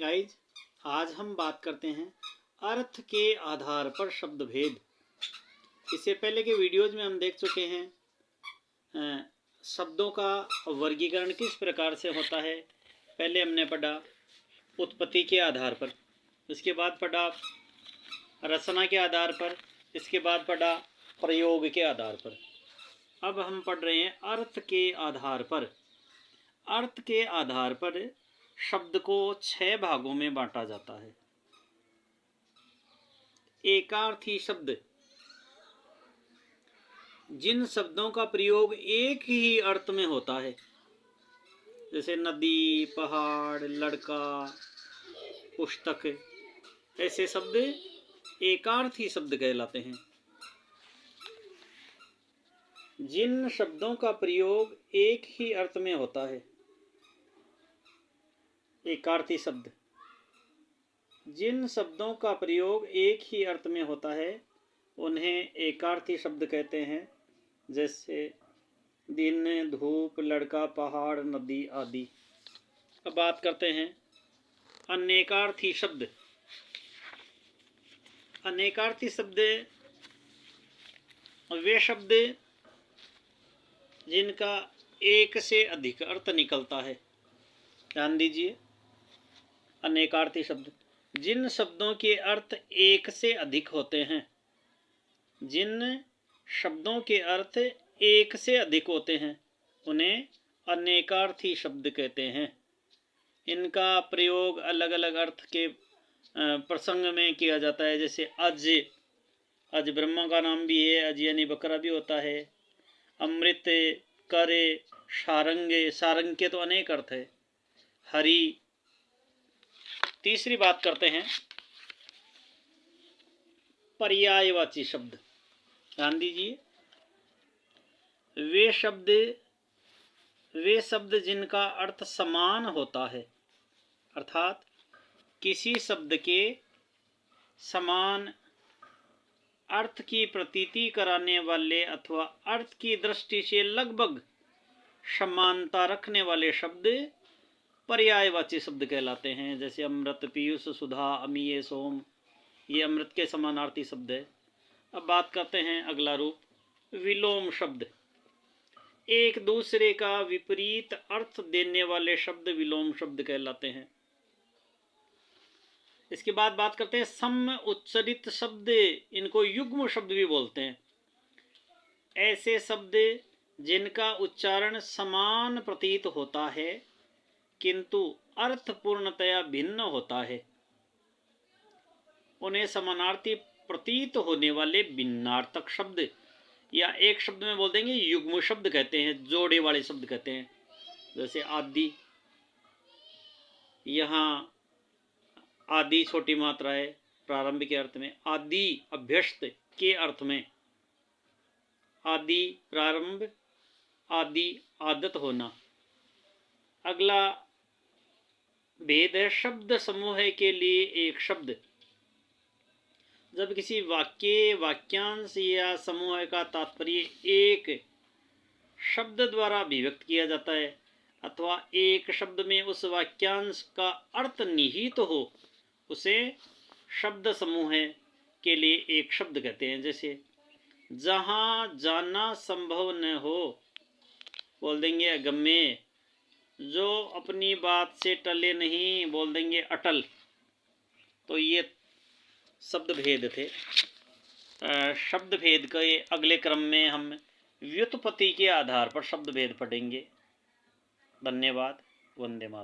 Guys, आज हम बात करते हैं अर्थ के आधार पर शब्द भेद। इससे पहले के वीडियोज में हम देख चुके हैं शब्दों का वर्गीकरण किस प्रकार से होता है। पहले हमने पढ़ा उत्पत्ति के आधार पर, इसके बाद पढ़ा रचना के आधार पर, इसके बाद पढ़ा प्रयोग के आधार पर। अब हम पढ़ रहे हैं अर्थ के आधार पर। अर्थ के आधार पर शब्द को 6 भागों में बांटा जाता है। एकार्थी शब्द, जिन शब्दों का प्रयोग एक ही अर्थ में होता है, जैसे नदी, पहाड़, लड़का, पुस्तक, ऐसे शब्द एकार्थी शब्द कहलाते हैं। जिन शब्दों का प्रयोग एक ही अर्थ में होता है, एकार्थी शब्द, जिन शब्दों का प्रयोग एक ही अर्थ में होता है उन्हें एकार्थी शब्द कहते हैं। जैसे दिन, धूप, लड़का, पहाड़, नदी आदि। अब बात करते हैं अनेकार्थी शब्द। अनेकार्थी शब्द वे शब्द जिनका एक से अधिक अर्थ निकलता है। ध्यान दीजिए, अनेकार्थी शब्द, जिन शब्दों के अर्थ एक से अधिक होते हैं, जिन शब्दों के अर्थ एक से अधिक होते हैं उन्हें अनेकार्थी शब्द कहते हैं। इनका प्रयोग अलग अलग अर्थ के प्रसंग में किया जाता है। जैसे अज, अज ब्रह्मा का नाम भी है, अज यानी बकरा भी होता है। अमृत, करे, सारंगे, सारंग के तो अनेक अर्थ है। हरि। तीसरी बात करते हैं पर्यायवाची शब्द। ध्यान दीजिए, वे शब्द जिनका अर्थ समान होता है, अर्थात किसी शब्द के समान अर्थ की प्रतीति कराने वाले अथवा अर्थ की दृष्टि से लगभग समानता रखने वाले शब्द पर्यायवाची शब्द कहलाते हैं। जैसे अमृत, पीयूष, सुधा, अमीय, सोम, ये अमृत के समानार्थी शब्द है। अब बात करते हैं अगला रूप, विलोम शब्द। एक दूसरे का विपरीत अर्थ देने वाले शब्द विलोम शब्द कहलाते हैं। इसके बाद बात करते हैं सम उच्चरित शब्द। इनको युग्म शब्द भी बोलते हैं। ऐसे शब्द जिनका उच्चारण समान प्रतीत होता है किंतु अर्थ पूर्णतया भिन्न होता है, उन्हें समानार्थी प्रतीत होने वाले भिन्नार्थक शब्द या एक शब्द में बोल देंगे युग्म शब्द कहते हैं, जोड़े वाले शब्द कहते हैं। जैसे आदि, यहाँ आदि छोटी मात्रा है प्रारंभ के अर्थ में, आदि अभ्यस्त के अर्थ में, आदि प्रारंभ, आदि आदत होना। अगला भेद है शब्द समूह के लिए एक शब्द। जब किसी वाक्य, वाक्यांश या समूह का तात्पर्य एक शब्द द्वारा अभिव्यक्त किया जाता है अथवा एक शब्द में उस वाक्यांश का अर्थ निहित हो, उसे शब्द समूह के लिए एक शब्द कहते हैं। जैसे जहाँ जाना संभव न हो, बोल देंगे अगम्य। जो अपनी बात से टले नहीं, बोल देंगे अटल। तो ये शब्द भेद थे। शब्द भेद के अगले क्रम में हम व्युत्पत्ति के आधार पर शब्द भेद पढ़ेंगे। धन्यवाद। वंदे मातरम।